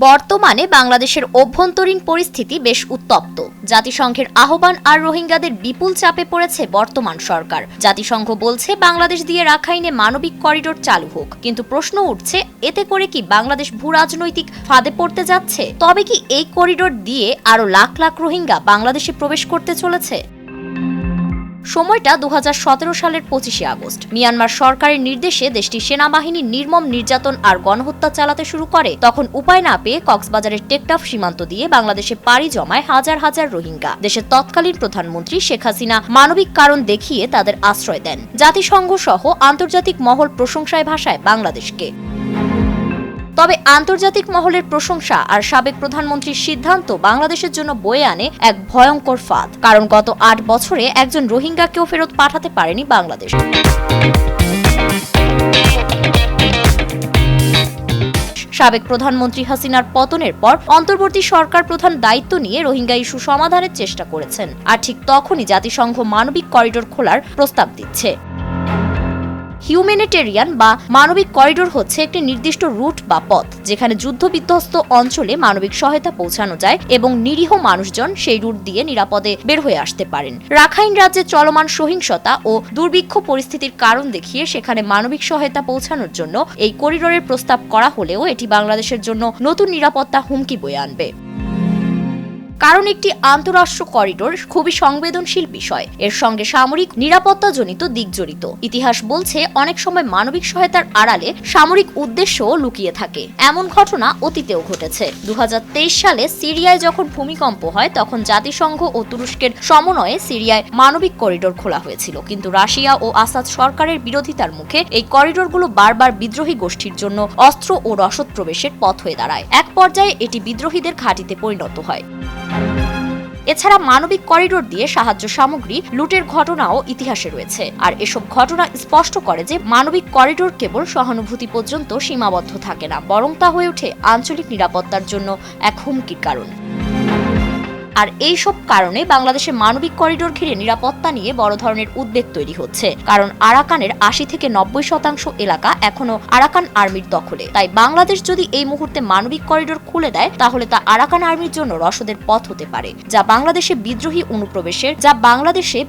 বর্তমানে বাংলাদেশের অভ্যন্তরীণ পরিস্থিতি বেশ উত্তপ্ত। জাতিসংঘের আহ্বান আর রোহিঙ্গাদের বিপুল চাপে পড়েছে বর্তমান সরকার। জাতিসংঘ বলছে বাংলাদেশ দিয়ে রাখাইনে মানবিক করিডোর চালু হোক, কিন্তু প্রশ্ন উঠছে এতে করে কি বাংলাদেশ ভূরাজনৈতিক ফাঁদে পড়তে যাচ্ছে? তবে কি এই করিডোর দিয়ে আরো লাখ লাখ রোহিঙ্গা বাংলাদেশে প্রবেশ করতে চলেছে? সময়টা 2017 সালের 25 আগস্ট। মিয়ানমার সরকারের নির্দেশে দেশটির সেনাবাহিনী নির্মম নির্যাতন আর গণহত্যা চালাতে শুরু করে। তখন উপায় না পেয়ে কক্সবাজারের টেকটাফ সীমান্ত দিয়ে বাংলাদেশে পাড়ি জমায় হাজার হাজার রোহিঙ্গা। দেশের তৎকালীন প্রধানমন্ত্রী শেখ হাসিনা মানবিক কারণ দেখিয়ে তাদের আশ্রয় দেন। জাতিসংঘ সহ আন্তর্জাতিক মহল প্রশংসায় ভাসায় বাংলাদেশকে। তবে আন্তর্জাতিক মহলের প্রশংসা আর সাবেক প্রধানমন্ত্রীর সিদ্ধান্ত বাংলাদেশের জন্য বয়ে আনে এক ভয়ঙ্কর ফাঁদ। কারণ গত 8 বছরে একজন রোহিঙ্গাকেও ফেরত পাঠাতে পারেনি বাংলাদেশ। সাবেক প্রধানমন্ত্রী হাসিনার পতনের পর অন্তর্বর্তী সরকার প্রধান দায়িত্ব নিয়ে রোহিঙ্গা ইস্যু সমাধানের চেষ্টা করেছেন। আর ঠিক তখনই জাতিসংঘ মানবিক করিডোর খোলার প্রস্তাব দিচ্ছে। হিউম্যানিটেরিয়ান বা মানবিক করিডোর হচ্ছে একটি নির্দিষ্ট রুট বা পথ যেখানে যুদ্ধবিধ্বস্ত অঞ্চলে মানবিক সহায়তা পৌঁছানো যায় এবং নিরীহ মানুষজন সেই রুট দিয়ে নিরাপদে বের হয়ে আসতে পারেন। রাখাইন রাজ্যে চলমান সহিংসতা ও দুর্ভিক্ষ পরিস্থিতির কারণ দেখিয়ে সেখানে মানবিক সহায়তা পৌঁছানোর জন্য এই করিডোরের প্রস্তাব করা হলেও এটি বাংলাদেশের জন্য নতুন নিরাপত্তা হুমকি বয়ে আনবে। কারণ একটি আন্তঃরাষ্ট্র করিডোর খুবই সংবেদনশীল বিষয়, এর সঙ্গে সামরিক নিরাপত্তাজনিত দিক জড়িত। ইতিহাস বলছে অনেক সময় মানবিক সহায়তার আড়ালে সামরিক উদ্দেশ্যও লুকিয়ে থাকে। এমন ঘটনা অতীতেও ঘটেছে। 2023 সালে সিরিয়ায় যখন ভূমিকম্প হয় তখন জাতিসংঘ ও তুরস্কের সমন্বয়ে সিরিয়ায় মানবিক করিডোর খোলা হয়েছিল, কিন্তু রাশিয়া ও আসাদ সরকারের বিরোধিতার মুখে এই করিডোরগুলো বারবার বিদ্রোহী গোষ্ঠীর জন্য অস্ত্র ও রসদ প্রবেশের পথ হয়ে দাঁড়ায়। এক পর্যায়ে এটি বিদ্রোহীদের ঘাঁটিতে পরিণত হয়। এছাড়া মানবিক করিডোর দিয়ে সাহায্য সামগ্রী লুটের ঘটনাও ইতিহাসে রয়েছে। আর এসব ঘটনা স্পষ্ট করে যে মানবিক করিডোর কেবল সহানুভূতি পর্যন্ত সীমাবদ্ধ থাকে না, বরং তা হয়ে ওঠে আঞ্চলিক নিরাপত্তার জন্য এক হুমকির কারণ। আর এই সব কারণে বাংলাদেশে মানবিক করিডোর ঘিরে নিরাপত্তা নিয়ে বড় ধরনের উদ্বেগ তৈরি হচ্ছে। কারণ আরাকানের 80 থেকে 90% এলাকা এখনো আরাকান আর্মির দখলে। তাই বাংলাদেশ যদি এই মুহূর্তে মানবিক করিডোর খুলে দেয় তাহলে তা আরাকান আর্মির জন্য রসদের পথ হতে পারে, যা বাংলাদেশে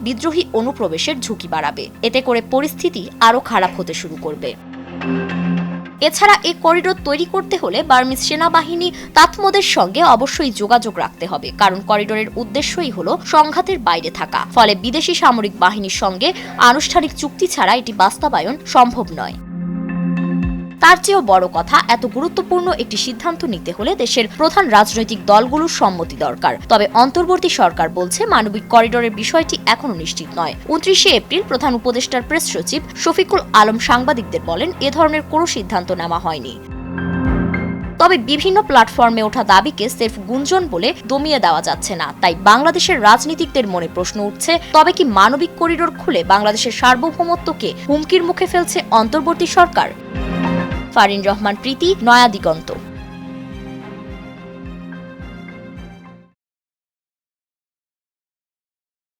বিদ্রোহী অনুপ্রবেশের ঝুঁকি বাড়াবে। এতে করে পরিস্থিতি আরো খারাপ হতে শুরু করবে। এছাড়া এই করিডোর তৈরি করতে হলে বার্মিজ সেনাবাহিনী তাতমদের সঙ্গে অবশ্যই যোগাযোগ রাখতে হবে, কারণ করিডোরের উদ্দেশ্যই হলো সংঘাতের বাইরে থাকা। ফলে বিদেশি সামরিক বাহিনীর সঙ্গে আনুষ্ঠানিক চুক্তি ছাড়া এটি বাস্তবায়ন সম্ভব নয়। তার চেয়েও বড় কথা, এত গুরুত্বপূর্ণ একটি সিদ্ধান্ত নিতে হলে দেশের প্রধান রাজনৈতিক দলগুলোর সম্মতি দরকার। তবে অন্তর্বর্তী সরকার বলছে মানবিক করিডোরের বিষয়টি এখনো নিশ্চিত নয়। 29 এপ্রিল প্রধান উপদেষ্টার প্রেস সচিব শফিকুল আলম সাংবাদিকদের বলেন, এ ধরনের কোনো সিদ্ধান্ত নেওয়া হয়নি। তবে বিভিন্ন প্ল্যাটফর্মে ওঠা দাবিকে সির্ফ গুঞ্জন বলে দমিয়ে দেওয়া যাচ্ছে না। তাই বাংলাদেশের রাজনীতিকদের মনে প্রশ্ন উঠছে, তবে কি মানবিক করিডোর খুলে বাংলাদেশের সার্বভৌমত্বকে হুমকির মুখে ফেলছে অন্তর্বর্তী সরকার? ফারিন রহমান প্রীতি, নয়া দিগন্ত।